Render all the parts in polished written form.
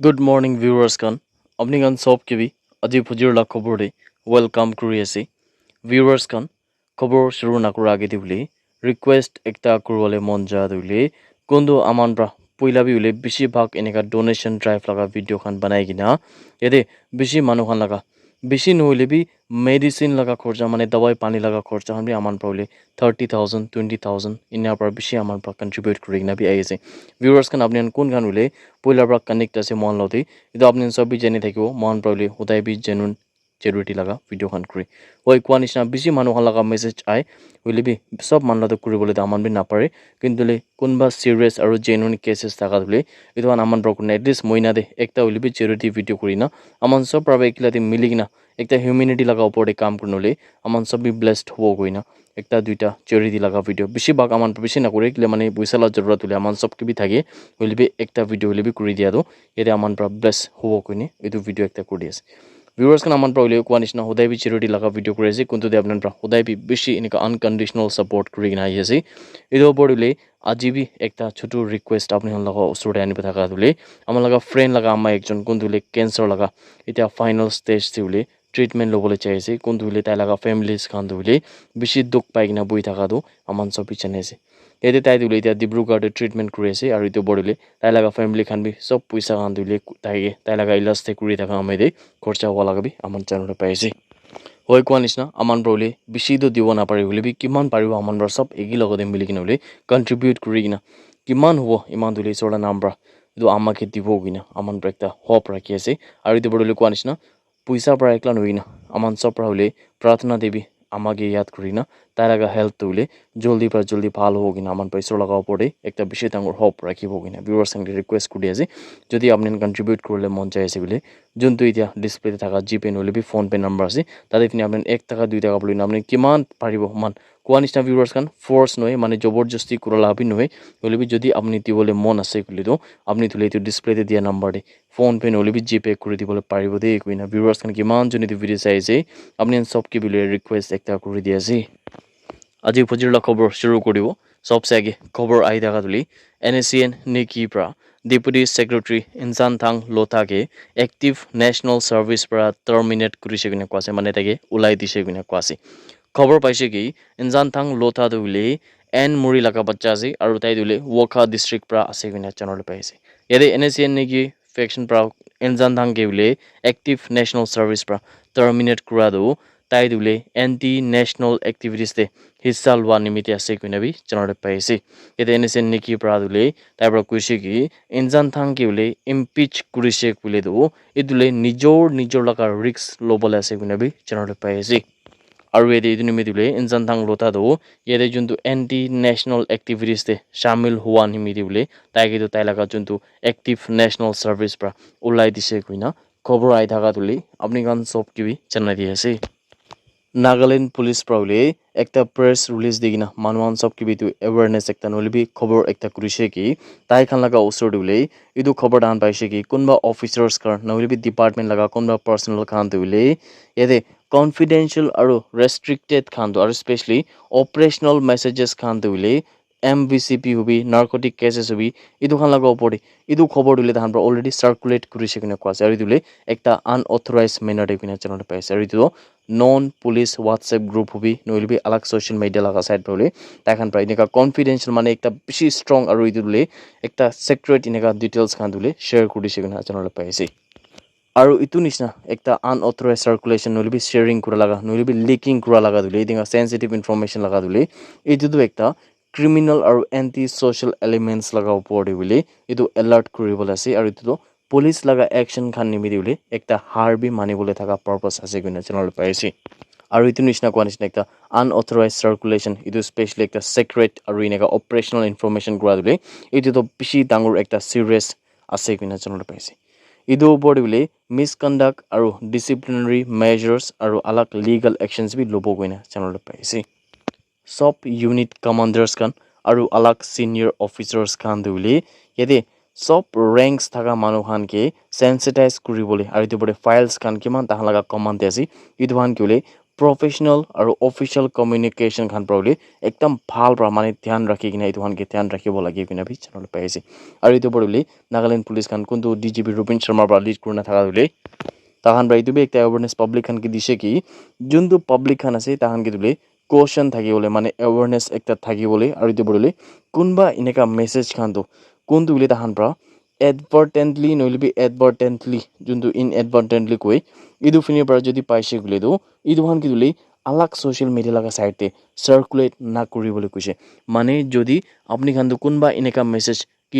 Good morning viewers kan apni kan sob ke bi aji phujir la khobor de welcome kuri ase viewers kan khobor shuru na kura age dibli request ekta kurwale mon ja dibli kondo aman bra poila bi ule bishi bhag eneka donation drive laga video khan banai gina yede bishi manu khan laga bishi nohile bi medicine laga khorcha mane dawai pani laga khorcha khan bi aman praule 30,000 20,000 inya par bishi aman pra contribute kuri gina bi aise viewers kan apni kun gan ule poila pra connect ase mon loti idu apni sob bi jeni thakibo mon praule hudai bi genuine charity laga video khan kuri hoi kwanisna bishi manu khan laga message ai will be sob man lada kuri bole aman bi na pare kintu le kunba serious aru genuine cases taka dule idu an aman brokun at least moina de ekta will be charity video kuri na aman sob prabe ekla de miligina ekta humanity laga opor de kam kurnole aman sob bi blessed ho goina ekta duita charity laga video bishi bag aman bishi na kore kile mane buisa la jarurat hule aman sob ki bi thage will be ekta video will be kuri dia do yede aman pra bless ho koine edu video ekta kuri ase viewers kan aman pra ule kwanishna hodai bi charity laga video kuri ase kuntu de apnan pra hodai bi bishi inika unconditional support kuri gina ase edo bodule aji bi ekta chotu request apni han laga usur de ani pathaka dule aman laga friend laga amma ekjon kuntu le cancer laga eta final stage ti ule treatment lobole chaise kuntu le tai laga families khan dule bishi duk pai gina boi thaka do aman sob bi chane ase yete tai dule eta dibrugarh de treatment kuri ase aru edu bodule tai laga family khan bi sob puisa khan dule tai laga ilas te kuri thaka amede khorcha wala ga bi aman channel pai ase hoi kwanisna aman brole bishi do dibo na pare hule bi kiman paribo aman bra sob egi logode mili gina hule contribute kuri gina kiman hubo iman dule sola nambra edu amma ke dibo gina aman bra ekta hope rakhi ase aru edu bodule kwanisna puisa pra ekla noina aman sob pra hule प्रार्थना देवी amage yad kurina tailaga health tule joldi bhal hogina aman paisor laga opore ekta bishi tangor hope rakhibo gina viewers sang request kuri ase jodi apni contribute korle mon chai ase bile juntu itia display te thaka gpay nole bi phone pay number ase tade fini apni 1 taka 2 taka bolina apni kiman paribo man কোয়ানিস্টা viewers খান force নয় মানে জবরদস্তি করা লাভই নয় হলে B যদি আপনি দিবলে মন আছে কইলে তো আপনি তুলে তো ডিসপ্লেতে দিয়া নাম্বারে ফোন পে নলে বি জিপে করে দিবলে পারিব দে কইনা ভিউয়ার্স খান কিমান জনি দি ভিডিও চাইছে আপনি সব কি বিলে রিকোয়েস্ট একটা করে দিয়াছি আজি ফজিরলা খবর শুরু করিব সবসে আগে খবর আই দেখা তুলি এনএসিএন নিকি প্রা Deputy Secretary Insan Thang Lothake Active National Service pra terminate kurise gine kwase mane tage ulai dise gine kwase খবৰ পাইছে কি ইনজান থাং লোথা দুলে এন মুৰি লাগা বাচ্চা আছে আৰু তাই দুলে ওখা ডিস্ট্ৰিক্ট পৰা আছে কিনা চেনেল পাইছে ইয়াতে এনএসএন নেকি ফেকশন পৰা ইনজান থাং কেউলে এক্টিভ নেশনাল সাৰ্ভিস পৰা টাৰ্মিনেট কৰা দো তাই দুলে এন্টি নেশনাল এক্টিভিটিজ তে হিস্সা লোৱা নিমিতে আছে কিনা বি চেনেল পাইছে ইয়াতে এনএসএন নেকি পৰা দুলে তাই পৰা কৈছে কি ইনজান থাং কেউলে ইমপিচ কৰিছে কুলে দো ইদুলে নিজৰ লগা ৰিস্ক লবলে আছে কিনা বি চেনেল পাইছে আৰু এদি নিমিদিলে ইনজান থাং লোতা দো ইয়াতে যোনটো এন্টি নেশনাল এক্টিভিটিজ তে শামিল হোৱা নিমিদিলে তাইকে তাই লাগা যোনটো এক্টিভ নেশনাল সাৰ্ভিস পৰা উলাই দিছে কইনা খবৰ আই থাকা তুলি আপনি গান সব কিবি জানাই দি আছে নাগাল্যান্ড পুলিশ প্ৰাউলে একটা প্ৰেছ ৰিলিজ দিগিনা মানুৱান সব কিবি তো এৱাৰনেস একটা নলিবি খবৰ একটা কৰিছে কি তাই খান লাগা ওচৰ দিলে ইদু খবৰ দান পাইছে কি কোনবা অফিচাৰ্স কাৰ নলিবি ডিপাৰ্টমেন্ট লাগা কোনবা পাৰ্সোনাল খান দিলে ইয়াতে confidential aru restricted khan aru especially operational messages khan dule MVCP hubi narcotic cases hubi idu khan laga opore idu khobor dule han already circulate kurise kina kwase aru dule ekta unauthorized manner de kina channel paise aru idu non police whatsapp group hubi noilbi alag social media laga site bole ta khan pra ineka confidential mane ekta bishi strong aru idu dule ekta secret ineka details khan dule share kurise kina channel paise আৰু ইটো নিচিনা একটা unauthorised circulation নলিবি sharing করা লাগা নলিবি leaking করা লাগা দুলে ইদিঙা sensitive information লাগা দুলে ইটো একটা ক্রিমিনাল আৰু এন্টি সোশ্যাল এলিমেন্টস লাগা উপৰে বুলি ইটো এলাৰ্ট কৰিবল আছে আৰু ইটো পুলিশ লাগা অ্যাকশন খান নিমিদি বুলি একটা হাৰবি মানিবলে থাকা পাৰপাস আছে কিনা চ্যানেল পাইছি আৰু ইটো নিচিনা কোৱা নিচিনা একটা আনঅথৰাইজ সাৰ্কুলেশন ইটো স্পেশালি একটা সিক্ৰেট আৰু ইনেকা অপাৰেশনাল ইনফৰমেশন কৰা দুলে ইটো বেছি ডাঙৰ একটা সিৰিয়াস আছে কিনা চ্যানেল পাইছি ইদো ওপৰ দিলে মিসকন্ডাক্ট আৰু ডিসিপ্লিনাৰি মেজাৰ্স আৰু আলাগ লিগাল একশনস বি লব গইনা চ্যানেল পাইছে সব ইউনিট কমান্ডার্স খান আৰু আলাগ সিনিয়ৰ অফিসাৰ্স খান দিলে ইয়াতে সব ৰ্যাঙ্কস থাকা মানুহ খানকে সেন্সিটাইজ কৰিবলৈ আৰু ইটো ফাইলস খান কিমান তাহা লাগা কমান্ড আছে ইটো খান কিলে professional আৰু official communication খান probably একদম ভাল পৰা মানে ধ্যান ৰাখি কিনে এইটো খানকে ধ্যান ৰাখিব লাগে কিনা বি channel পাই আছে আৰু এইটো probably নাগালেণ্ড পুলিচ খান কোনটো DGP ৰবীন শৰ্মাৰ পৰা লিড কৰি নাথাকা বুলি তাহান পৰা এইটো বি একটা awareness public খান কি দিছে কি যোনটো public খান আছে তাহান কি দিলে কোশ্চেন থাকিবলৈ মানে awareness একটা থাকিবলৈ আৰু এইটো probably কোনবা এনেকা মেছেজ খানটো কোনটো বুলি তাহান পৰা advertently নহলে বি advertently যোনটো inadvertently কৈ ইদু ফিনিৰ পৰা যদি পাইছে গুলিতো ইদু খান কি দুলি আলাক সোশ্যাল মিডিয়া লাগা সাইটে সার্কুলেট না কৰিবলৈ কৈছে মানে যদি আপনি খানটো কোনবা এনেকা মেছেজ কি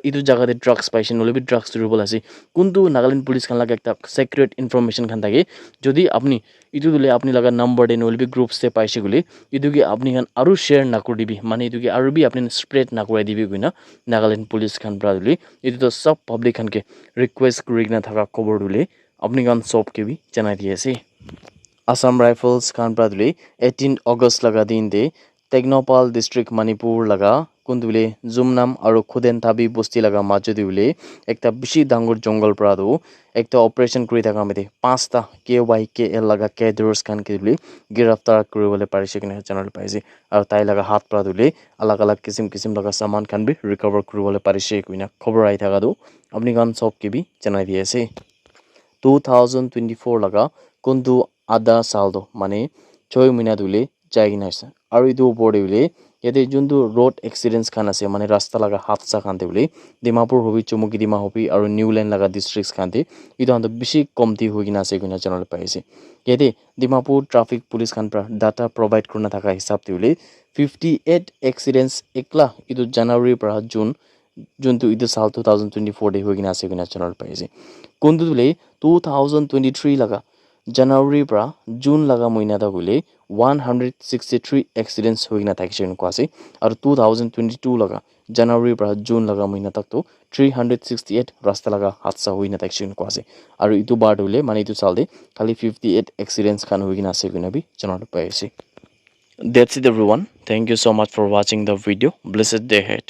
ইদু জায়গাতে ড্রাগস পাইছে নহলে বি ড্রাগস ধৰিবলৈ আছে কোনটো নাগালেণ্ড পুলিচ খান লাগা একটা সিক্রেট ইনফরমেশন খান থাকে যদি আপনি ইদু দুলে আপনি লাগা নাম্বার দে নহলে বি গ্রুপসে পাইছে গুলি ইদু কি আপনি খান আৰু শেয়াৰ না কৰি দিবি মানে ইদু কি আৰু বি আপনি স্প্ৰেড না কৰি দিবি কইনা নাগালেণ্ড পুলিচ খান পৰা দুলি ইদু তো সব পাবলিক খানকে ৰিকোয়েস্ট কৰি না থাকা খবৰ দুলে আপনি খান সব কে भी জানাই দি আছে Assam Rifles Khan Praduli 18 August laga din de Technopal district Manipur laga kundule Zumnam aru Khuden Thabi bosti laga majodi ule ekta bishi dangur jungle prado ekta operation kuri thaka mete 5 ta KYKL laga cadres khan kiduli giraftar kuribole parise kine channel paise aru tai laga hat pradule alag alag kisim laga saman khan bi recover kuribole parise kuina khobor ai thaka do apni kan sob ke bi janai di ase 2024 laga kundu আধা সালটো মানে 6 মহিনা ধুলে যাই কিনা আছে আৰু ইটো ওপৰতে বোলে ইয়াতে যোনটো ৰোড এক্সিডেন্টস খান আছে মানে ৰাস্তা লাগা হাদসা খানতে বোলে ডিমাপুৰ হবি চুমুকি ডিমা হবি আৰু নিউল্যান্ড লাগা ডিস্ট্রিক্টস খানতে ইটো আন্ত বেছি কমতি হৈ কিনা আছে কিনা জানলে পাইছে ইয়াতে ডিমাপুৰ ট্ৰাফিক পুলিচ খান পৰা ডাটা প্ৰভাইড কৰি নাথাকা হিচাপ দিলে 58 এক্সিডেন্টস একলা ইটো জানুৱাৰীৰ পৰা জুন যোনটো ইটো সাল 2024 দে হৈ কিনা আছে কিনা জানলে পাইছে কোনটো বোলে 2023 লাগা January pra June laga moina da gule 163 accidents hoina thakise ko ase aru 2022 laga January pra June laga moina tak to 368 rasta laga hadsa hoina thakise ko ase aru itu bar dule mane itu salde khali 58 accidents khan hoina ase kina bi janal pai ase. That's it everyone, thank you so much for watching the video. Blessed day ahead.